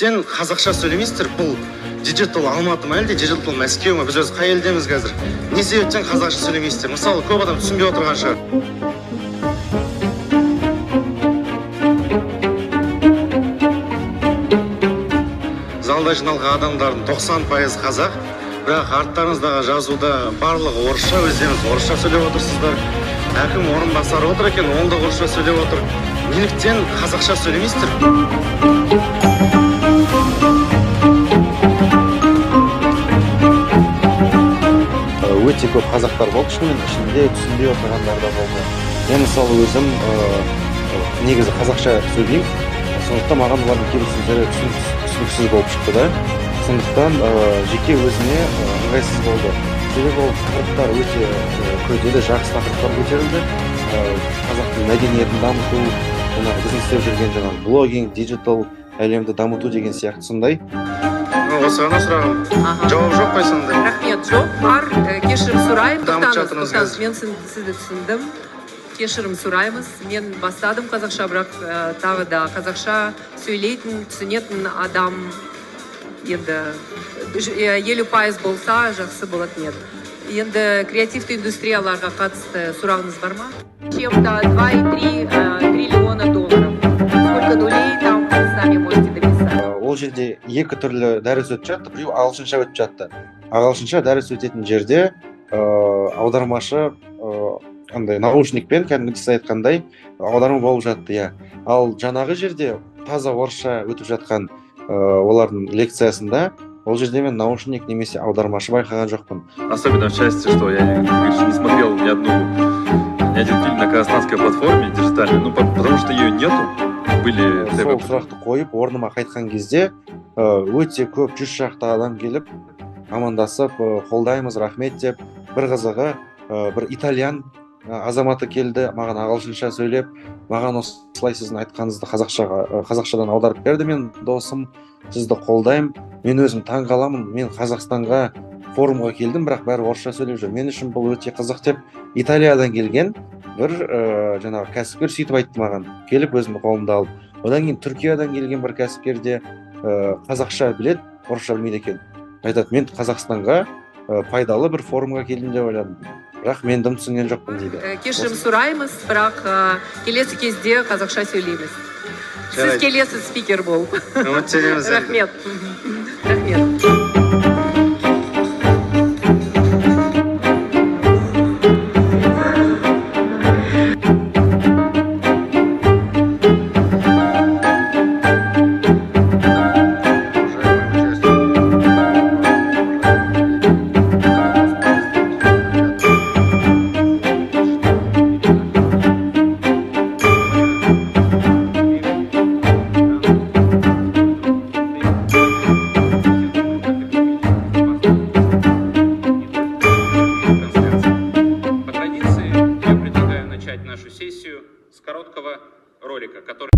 Сен қазақша сөйлемейсіздер, бұл диджитал Алматы ма әлде диджитал Мәскеу ма, біз өзі қай елдеміз қазір? Не себептен қазақша сөйлемейсіздер? Мысалы, көп адам түсінбей отырған шығар. Залда жиналған адамдардың 90% қазақ, бірақ арттарыңыздағы жазуда барлығы орысша, өздеріңіз орысша сөйлеп отырсыздар. Әкім орынбасары отыр екен, ол да орысша сөйлеп отыр. Неліктен қазақша сөйлемейсіздер? Өте көп қазақтар болды, шынымен ішінде түсінбей отырғандар да болды. Мен мысалы өзім негізі қазақша сөйлеймін, сондықтан маған олардың кейбір сөздері түсініксіз болып шықты да. Сондықтан жеке өзіме ыңғайсыз болды. Себебі ол тақырыптар өте күрделі, жақсы тақырыптар көтерілді. Қазақтың мәдениетін дамыту, біздің істеп жүрген блогинг, диджитал әлемді дамыту деген сияқты сондай. Осы ғана сұрағым. Жауап жоқ қой сонда? Рахмет, жоқ. Бар, кешірім сұраймын. Тоқтаңыз, мен сізді түсіндім. Кешірім сұраймыз. Мен бастадым қазақша, бірақ тағы да қазақша сөйлейтін, түсінетін адам енді 50% болса жақсы болатын еді. Енді креативті индустрияларға қатысты сұрағыңыз бар ма? Чем-то 2-3 триллиона долларов. Сколько нулей там сами можете дописать? Ол жерде екі түрлі дәріс өтіп жатты, біреу ағылшынша өтіп жатты. Ағылшынша дәріс өтетін жерде аудармашы андай наушникпен кәдімгі сіз айтқандай аударма болып жатты, иә. Ал жаңағы жерде таза орысша өтіп жатқан олардың лекциясында ол жерде мен наушник немесе аудармашы байқаған жоқпын. Особенно в части, что я не смотрел ни один фильм на казахстанской платформе диджитальной, ну потому что ее нету. Сол сұрақты қойып, орныма қайтқан кезде өте көп 100 шақты адам келіп, амандасып, қолдаймыз, рахмет деп, бір қызығы, бір итальян азаматы келді, маған ағылшынша сөйлеп, маған осылай сіздің айтқаныңызды қазақшадан аударып берді, мен досым, сізді қолдаймын, мен өзім таңғаламын, мен Қазақстанға форумға келдім, бірақ бәрі орысша сөйлеп жүр. Мен үшін бұл өте қызық деп, Италиядан келген бір жаңағы кәсіпкер сөйтіп айтты маған, келіп өзімді қолымды алып. Одан кейін Түркиядан келген бір кәсіпкер де қазақша біледі, орысша білмейді екен. Айтады, мен Қазақстанға пайдалы бір форумға келдім деп ойладым. Бірақ мен дым түсінген жоқпын дейді. Кешірім сұраймыз, бірақ келесі кезде қазақша сөйлейміз. Сіз келесі спикер болып. Рахмет. Рахмет. Нашу сессию с короткого ролика, который...